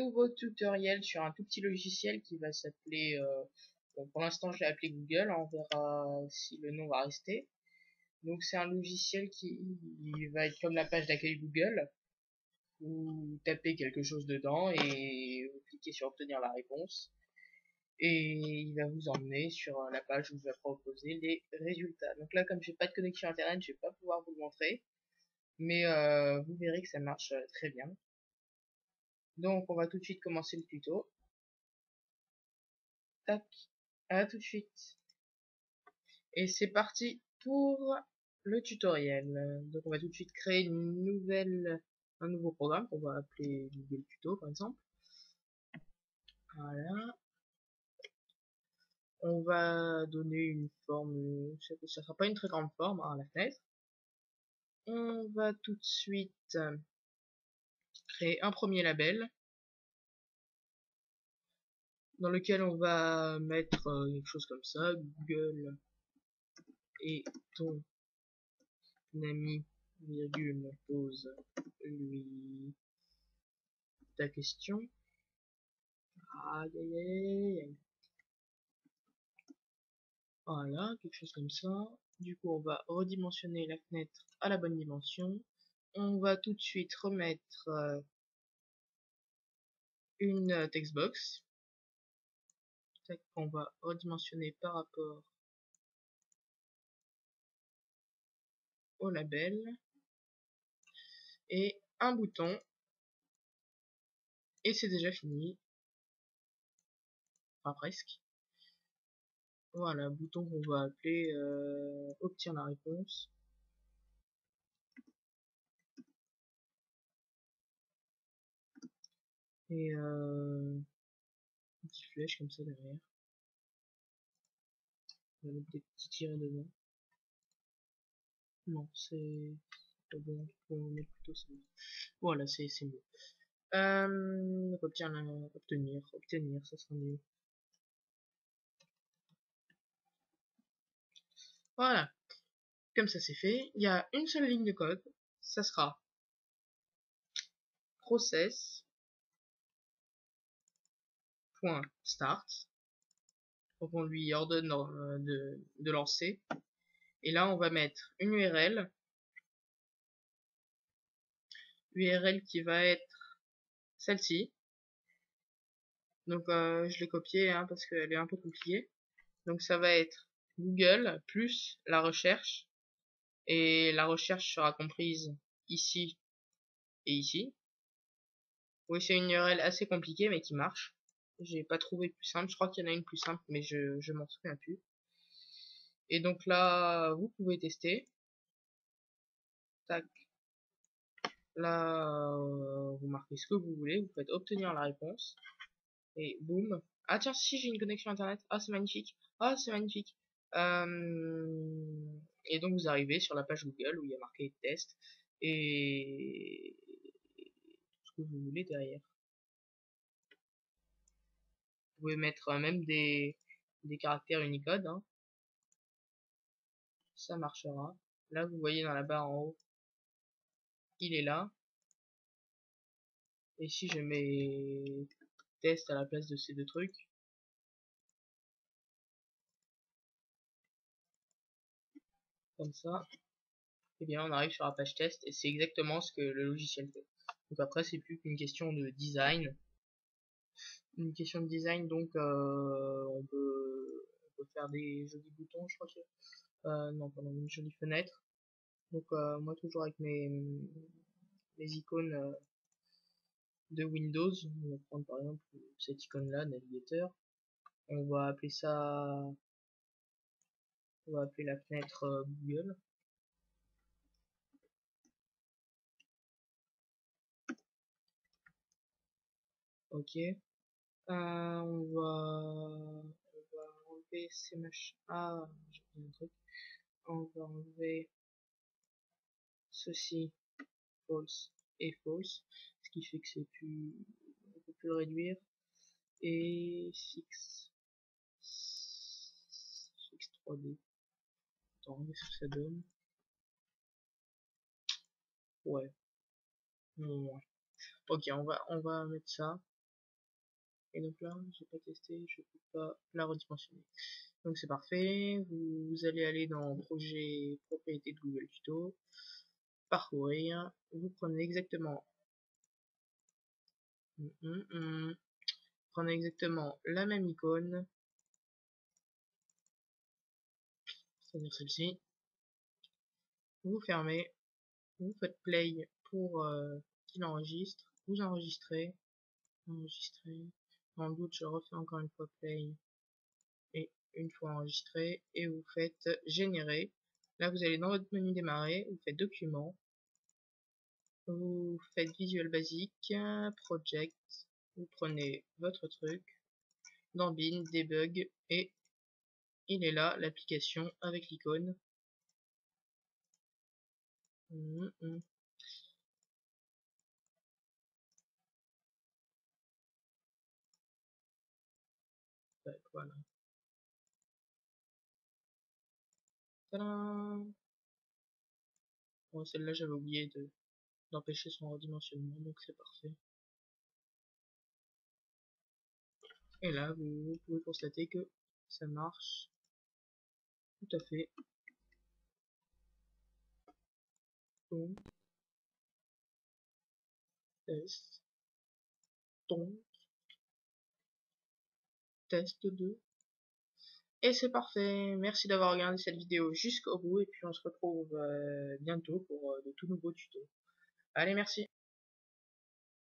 nouveau tutoriel sur un tout petit logiciel qui va s'appeler, bon, pour l'instant je l'ai appelé Google, on verra si le nom va rester. Donc c'est un logiciel qui va être comme la page d'accueil Google, où vous tapez quelque chose dedans et vous cliquez sur obtenir la réponse. Et il va vous emmener sur la page où il va proposer les résultats. Donc là, comme j'ai pas de connexion internet, je vais pas pouvoir vous le montrer, mais vous verrez que ça marche très bien. Donc on va tout de suite commencer le tuto. Tac, à tout de suite. Et c'est parti pour le tutoriel. Donc on va tout de suite créer un nouveau programme qu'on va appeler Google Tuto par exemple. Voilà. On va donner une forme, ça sera pas une très grande forme à la fenêtre. On va tout de suite créer un premier label dans lequel on va mettre quelque chose comme ça, Google et ton ami, virgule, pose lui ta question. Aïe aïe aïe aïe. Voilà, quelque chose comme ça. Du coup, on va redimensionner la fenêtre à la bonne dimension. On va tout de suite remettre une textbox. On va redimensionner par rapport au label. Et un bouton. Et c'est déjà fini. Enfin, presque. Voilà, bouton qu'on va appeler obtient la réponse. Et une petite flèche comme ça derrière. On va mettre des petits tirets devant. Non, c'est pas bon, on va mettre plutôt ça. Voilà, c'est mieux. Obtenir, ça sera mieux. Voilà, comme ça c'est fait. Il y a une seule ligne de code, ça sera process.start. Donc on lui ordonne de lancer. Et là on va mettre une URL qui va être celle-ci. Donc je l'ai copiée parce qu'elle est un peu compliquée. Donc ça va être Google plus la recherche. Et la recherche sera comprise ici et ici. Oui, c'est une URL assez compliquée mais qui marche. J'ai pas trouvé plus simple. Je crois qu'il y en a une plus simple mais je m'en souviens plus. Et donc là, vous pouvez tester. Tac. Là, vous marquez ce que vous voulez. Vous faites obtenir la réponse. Et boum. Ah tiens, si j'ai une connexion internet. Ah, c'est magnifique. Ah, c'est magnifique. Et donc vous arrivez sur la page Google où il y a marqué test. Et ce que vous voulez derrière. Vous pouvez mettre même des caractères Unicode. Ça marchera. Là, vous voyez dans la barre en haut, il est là. Et si je mets test à la place de ces deux trucs, comme ça, et bien on arrive sur la page test et c'est exactement ce que le logiciel fait. Donc après, c'est plus qu'une question de design. Donc on peut faire des jolis boutons, je crois que non, pardon, une jolie fenêtre. Donc moi toujours avec mes icônes de Windows. On va prendre par exemple cette icône là, navigateur. On va appeler la fenêtre Google. Ok. On va enlever ces machins. Ah, j'ai oublié un truc. On va enlever ceci, false et false, ce qui fait que c'est plus, on peut plus le réduire. Et fix 3D. Attends, qu'est-ce que ça donne? Ouais. Ouais. Ok, on va mettre ça. Et donc là, j'ai pas testé, je peux pas la redimensionner. Donc c'est parfait, vous allez aller dans projet propriété de Google Tuto, parcourir, vous prenez exactement prenez exactement la même icône, c'est-à-dire celle-ci, vous fermez, vous faites play pour qu'il enregistre, vous enregistrez, dans le doute je refais encore une fois play, et une fois enregistré, et vous faites générer. Là vous allez dans votre menu démarrer, vous faites document, vous faites Visual Basic, Project, vous prenez votre truc, dans Bin, Debug, et il est là, l'application avec l'icône. Voilà. Tadam. Bon, celle-là, j'avais oublié d'empêcher son redimensionnement, donc c'est parfait. Et là, vous pouvez constater que ça marche tout à fait. Donc, test, test 2. Et c'est parfait. Merci d'avoir regardé cette vidéo jusqu'au bout. Et puis on se retrouve bientôt pour de tout nouveaux tutos. Allez, merci.